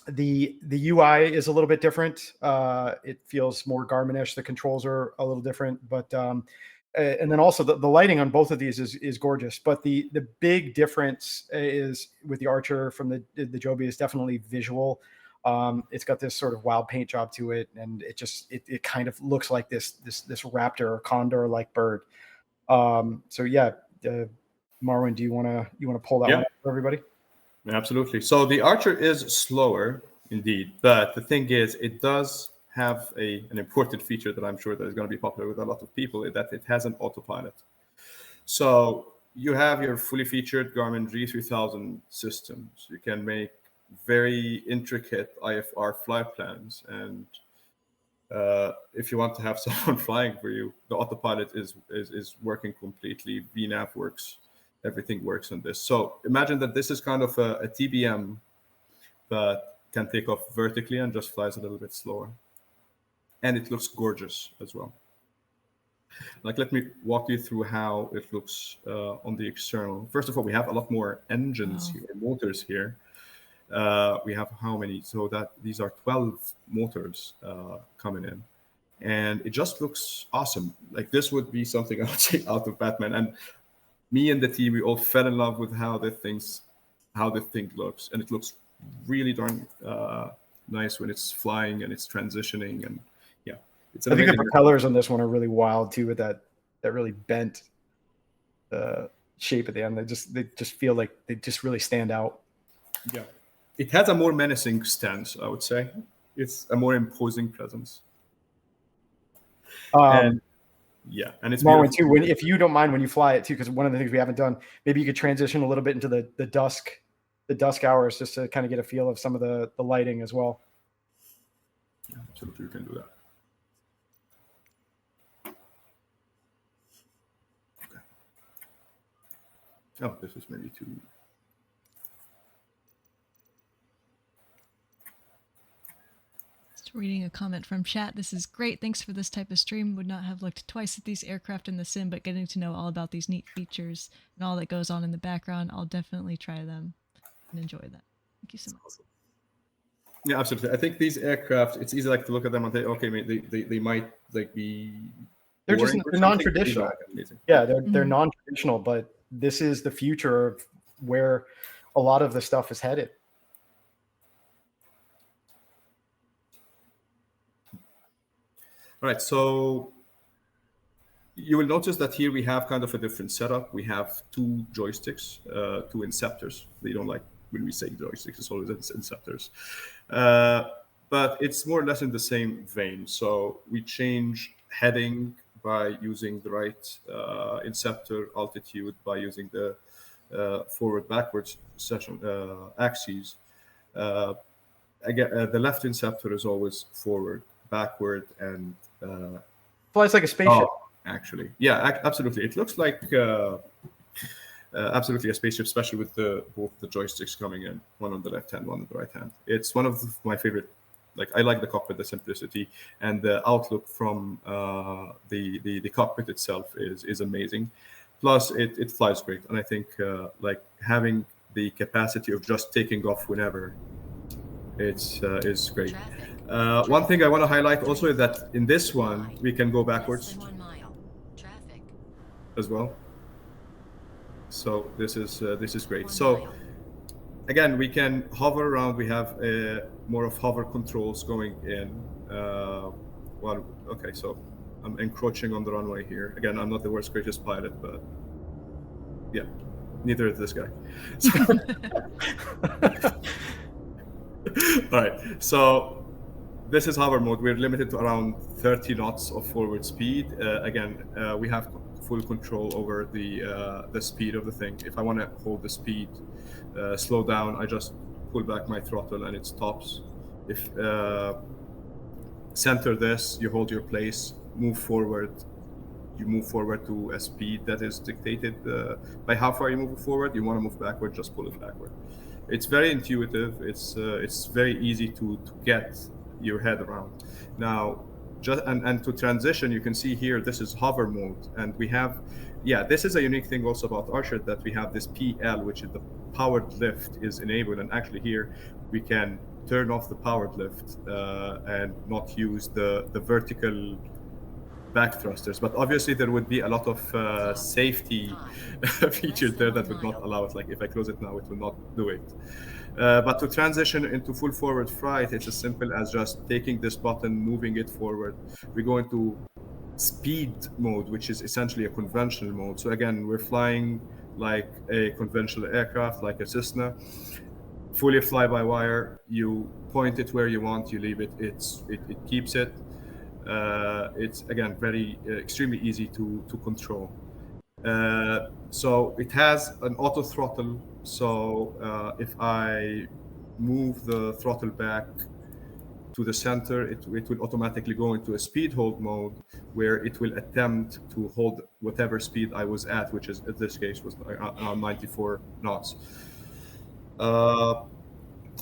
The UI is a little bit different. It feels more Garmin-ish. The controls are a little different, but and then also the lighting on both of these is gorgeous. But the big difference is with the Archer from the Joby is definitely visual. It's got this sort of wild paint job to it, and it kind of looks like this raptor or condor like bird. So yeah, Marwan, do you want to pull that one up for everybody? Absolutely. So the Archer is slower indeed, but the thing is, it does have an important feature that I'm sure that is going to be popular with a lot of people, is that it has an autopilot. So you have your fully featured Garmin G3000 systems. You can make very intricate IFR flight plans, and if you want to have someone flying for you, the autopilot is working completely. VNAV works. Everything works on this. So imagine that this is kind of a TBM that can take off vertically and just flies a little bit slower. And it looks gorgeous as well. Like, let me walk you through how it looks on the external. First of all, we have a lot more engines here, motors here. We have how many? So that these are 12 motors coming in. And it just looks awesome. Like, this would be something I would say out of Batman. And me and the team, we all fell in love with how the thing looks, and it looks really darn nice when it's flying and it's transitioning, and it's. I think the propellers on this one are really wild too, with that really bent shape at the end. They just feel like they just really stand out. Yeah, it has a more menacing stance, I would say. It's a more imposing presence. And it's Marwan too. If you don't mind when you fly it too, because one of the things we haven't done, maybe you could transition a little bit into the dusk hours, just to kind of get a feel of some of the lighting as well. Yeah, absolutely, you can do that. Okay. Oh, this is maybe too. Reading a comment from chat. This is great. Thanks for this type of stream. Would not have looked twice at these aircraft in the sim, but getting to know all about these neat features and all that goes on in the background, I'll definitely try them and enjoy that. Thank you so much. Yeah, absolutely. I think these aircraft, it's easy like to look at them and say, okay, they might like be. They're non-traditional. Yeah, they're non-traditional, but this is the future of where a lot of the stuff is headed. All right, so you will notice that here we have kind of a different setup. We have two joysticks, two inceptors. They don't like when we say joysticks, it's always inceptors. But it's more or less in the same vein. So we change heading by using the right inceptor, altitude by using the forward-backwards axes. again, the left inceptor is always forward, backward, and Flies like a spaceship. actually, yeah, absolutely. It looks like absolutely a spaceship, especially with both the joysticks coming in, one on the left hand, one on the right hand. It's one of my favorite. Like, I like the cockpit, the simplicity, and the outlook from the cockpit itself is amazing. Plus, it flies great, and I think like having the capacity of just taking off whenever is great. One thing I want to highlight also is that in this one we can go backwards as well. So this is great. So again, we can hover around. We have more of hover controls going in. Well, okay, so I'm encroaching on the runway here. Again, I'm not the world's greatest pilot, but yeah, neither is this guy. So, all right, so this is hover mode. We're limited to around 30 knots of forward speed. Again, we have full control over the speed of the thing. If I want to hold the speed, slow down, I just pull back my throttle and it stops. If center this, you hold your place, move forward. You move forward to a speed that is dictated by how far you move forward. You want to move backward, just pull it backward. It's very intuitive. It's very easy to get your head around. Now, just and to transition, you can see here, this is hover mode, and we have, this is a unique thing also about Archer, that we have this PL, which is the powered lift is enabled, and actually here we can turn off the powered lift and not use the vertical back thrusters, but obviously there would be a lot of safety features there that would not allow it. Like if I close it now, it will not do it. But to transition into full forward flight, it's as simple as just taking this button, moving it forward. We go into speed mode, which is essentially a conventional mode. So again, we're flying like a conventional aircraft, like a Cessna, fully fly-by-wire. You point it where you want, you leave it, it keeps it. It's again extremely easy to control. So it has an auto throttle. So if I move the throttle back to the center, it will automatically go into a speed hold mode, where it will attempt to hold whatever speed I was at, which is in this case was around 94 knots. So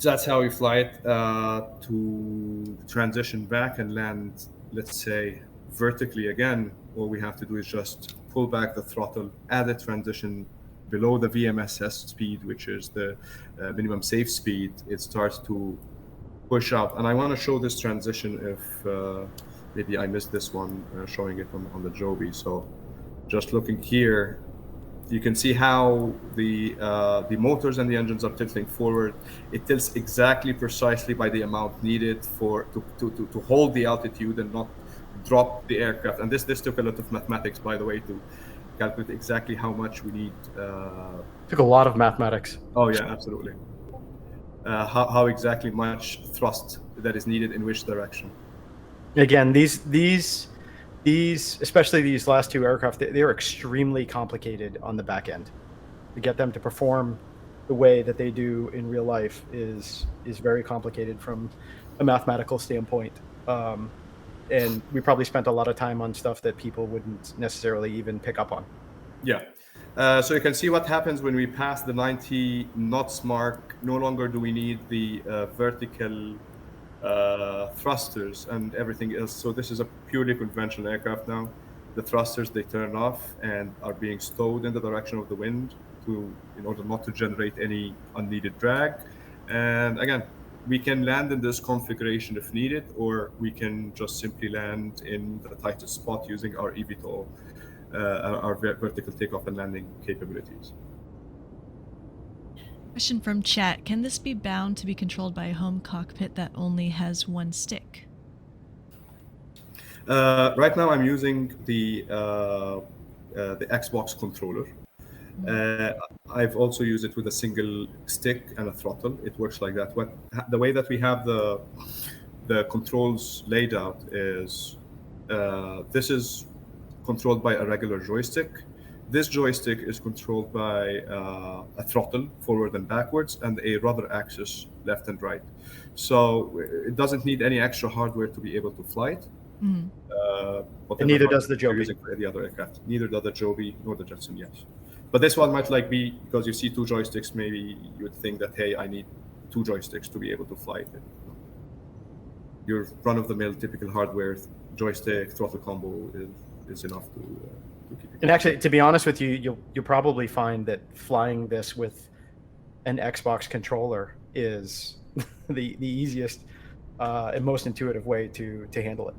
that's how we fly it. To transition back and land, let's say, vertically again, all we have to do is just pull back the throttle, add a transition below the VMSS speed, which is the minimum safe speed. It starts to push out. And I want to show this transition if maybe I missed this one, showing it on the Joby. So just looking here, you can see how the motors and the engines are tilting forward. It tilts exactly precisely by the amount needed to hold the altitude and not drop the aircraft. And this took a lot of mathematics, by the way, to calculate exactly how much we need. Took a lot of mathematics. Oh yeah, absolutely. How exactly much thrust that is needed in which direction. Again, these especially these last two aircraft, they're extremely complicated on the back end. To get them to perform the way that they do in real life is very complicated from a mathematical standpoint. And we probably spent a lot of time on stuff that people wouldn't necessarily even pick up on. Yeah. So you can see what happens when we pass the 90 knots mark. No longer do we need the vertical thrusters and everything else. So this is a purely conventional aircraft now. The thrusters, they turn off and are being stowed in the direction of the wind in order not to generate any unneeded drag. And again, we can land in this configuration if needed, or we can just simply land in the tightest spot using our eVTOL, our vertical takeoff and landing capabilities. Question from chat. Can this be bound to be controlled by a home cockpit that only has one stick? Right now I'm using the Xbox controller. I've also used it with a single stick and a throttle. It works like that. The way that we have the controls laid out is this is controlled by a regular joystick. This joystick is controlled by a throttle forward and backwards and a rudder axis left and right. So it doesn't need any extra hardware to be able to fly it. Mhm. And neither does the hardware you're Joby. using for any other aircraft. Neither does the Joby nor the Jetson, yes. But this one might like be, because you see two joysticks, maybe you would think that, hey, I need two joysticks to be able to fly it. Your run-of-the-mill typical hardware joystick throttle combo is enough to keep it. And actually, to be honest with you, you'll probably find that flying this with an Xbox controller is the easiest and most intuitive way to handle it.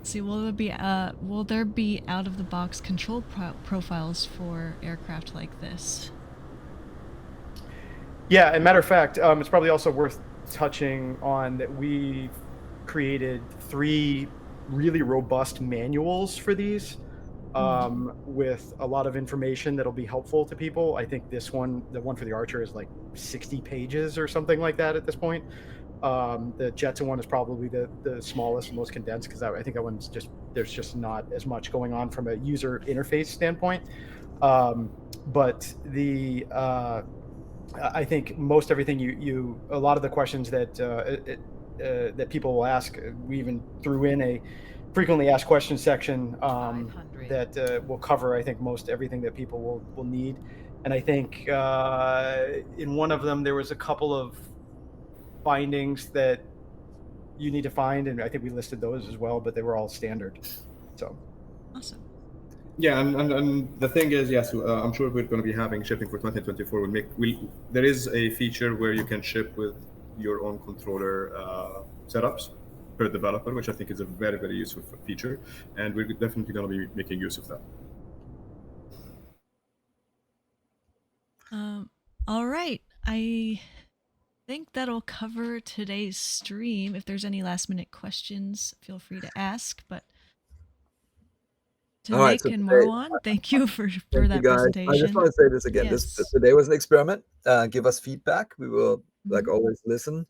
See, will there be out of the box control profiles for aircraft like this? Yeah, and matter of fact, it's probably also worth touching on that we created 3 really robust manuals for these, with a lot of information that'll be helpful to people. I think this one, the one for the Archer, is like 60 pages or something like that at this point. The Jetson one is probably the smallest and most condensed, because I think that one's there's just not as much going on from a user interface standpoint. But I think most everything a lot of the questions that that people will ask, we even threw in a frequently asked questions section that will cover, I think, most everything that people will need. And I think in one of them there was a couple of findings that you need to find, and I think we listed those as well, but they were all standard. So awesome. Yeah, and the thing is, yes, I'm sure we're going to be having shipping for 2024. There is a feature where you can ship with your own controller setups per developer, which I think is a very, very useful feature, and we're definitely going to be making use of that. All right, I think that'll cover today's stream. If there's any last minute questions, feel free to ask. But to Nick and Marwan, thank you for that presentation. I just want to say this again. Yes. This today was an experiment. Give us feedback. We will, like always, listen.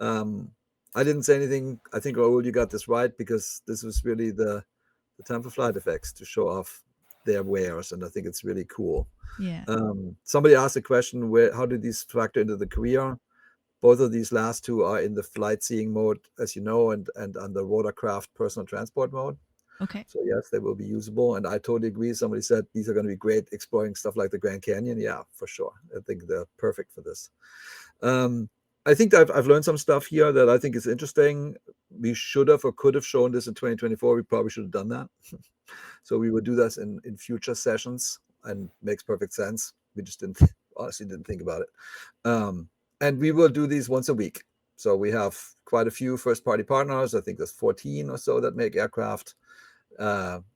I didn't say anything. I think, Raul, you got this right, because this was really the time for FlightFX to show off their wares, and I think it's really cool. Yeah. Somebody asked a question, how do these factor into the career? Both of these last two are in the flight seeing mode, as you know, and on the rotorcraft personal transport mode. Okay. So yes, they will be usable, and I totally agree. Somebody said these are going to be great exploring stuff like the Grand Canyon. Yeah, for sure. I think they're perfect for this. I think that I've learned some stuff here that I think is interesting. We should have or could have shown this in 2024. We probably should have done that. So we would do this in future sessions, and makes perfect sense. We just honestly didn't think about it. And we will do these once a week. So we have quite a few first-party partners. I think there's 14 or so that make aircraft.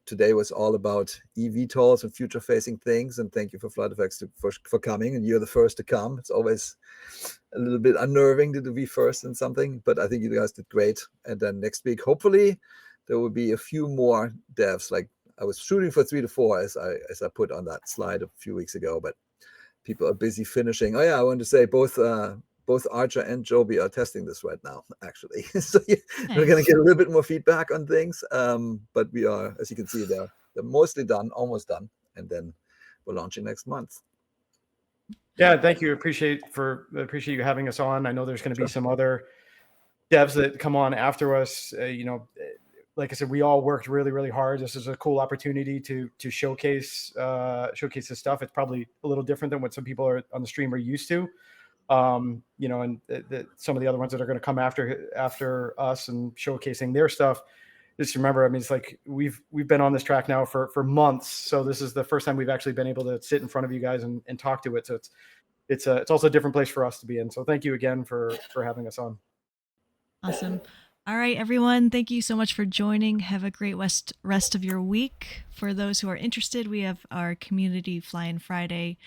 Today was all about eVTOLs and future-facing things, and thank you for FlightFX for coming. And you're the first to come. It's always a little bit unnerving to be first in something, but I think you guys did great. And then next week, hopefully, there will be a few more devs. Like I was shooting for 3 to 4, as I put on that slide a few weeks ago, but people are busy finishing. Oh yeah, I wanted to say both Archer and Joby are testing this right now, actually. So we're going to get a little bit more feedback on things. But we are, as you can see, they're mostly done, almost done. And then we're launching next month. Yeah, thank you. Appreciate you having us on. I know there's going to be some other devs that come on after us. Like I said, we all worked really, really hard. This is a cool opportunity to showcase this stuff. It's probably a little different than what some people are on the stream are used to. And some of the other ones that are going to come after us and showcasing their stuff. Just remember, I mean, it's like we've been on this track now for months. So this is the first time we've actually been able to sit in front of you guys and talk to it. So it's also a different place for us to be in. So thank you again for having us on. Awesome. All right, everyone. Thank you so much for joining. Have a great rest of your week. For those who are interested, we have our community Fly-In Friday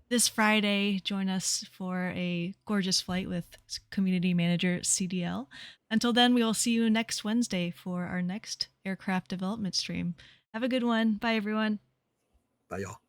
this Friday. Join us for a gorgeous flight with community manager CDL. Until then, we will see you next Wednesday for our next aircraft development stream. Have a good one. Bye, everyone. Bye, y'all.